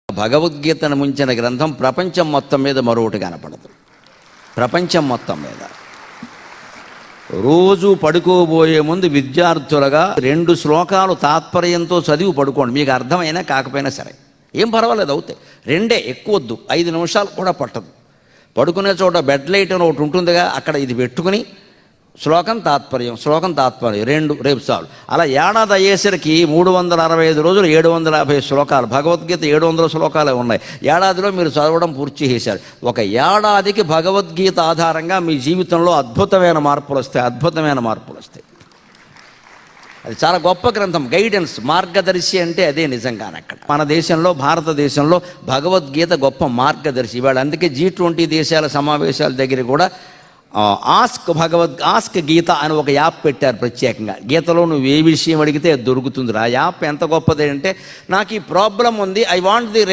భగవద్గీతను ముంచిన గ్రంథం ప్రపంచం మొత్తం మీద మరొకటి కనపడదు. ప్రపంచం మొత్తం మీద రోజు పడుకోబోయే ముందు విద్యార్థులుగా 2 శ్లోకాలు తాత్పర్యంతో చదివి పడుకోండి. మీకు అర్థమైనా కాకపోయినా సరే ఏం పర్వాలేదు, అవుతాయి. 2 ఎక్కువ వద్దు, 5 నిమిషాలు కూడా పట్టదు. పడుకునే చోట బెడ్ లైట్ అని ఒకటి ఉంటుందిగా, అక్కడ ఇది పెట్టుకుని శ్లోకం తాత్పర్యం 2 రేపు చాలు. అలా ఏడాది అయ్యేసరికి 365 రోజులు 750 శ్లోకాలు. భగవద్గీత 700 శ్లోకాలే ఉన్నాయి. ఏడాదిలో మీరు చదవడం పూర్తి చేశారు. ఒక ఏడాదికి భగవద్గీత ఆధారంగా మీ జీవితంలో అద్భుతమైన మార్పులు వస్తాయి. అది చాలా గొప్ప గ్రంథం. గైడెన్స్, మార్గదర్శి అంటే అదే నిజంగానే. అక్కడ మన దేశంలో, భారతదేశంలో భగవద్గీత గొప్ప మార్గదర్శి. ఇవాళ అందుకే G20 దేశాల సమావేశాల దగ్గర కూడా ఆస్క్ గీత అని ఒక యాప్ పెట్టారు ప్రత్యేకంగా. గీతలో నువ్వు ఏ విషయం అడిగితే అది దొరుకుతుంది. ఆ యాప్ ఎంత గొప్పది అంటే, నాకు ఈ ప్రాబ్లం ఉంది, ఐ వాంట్ ది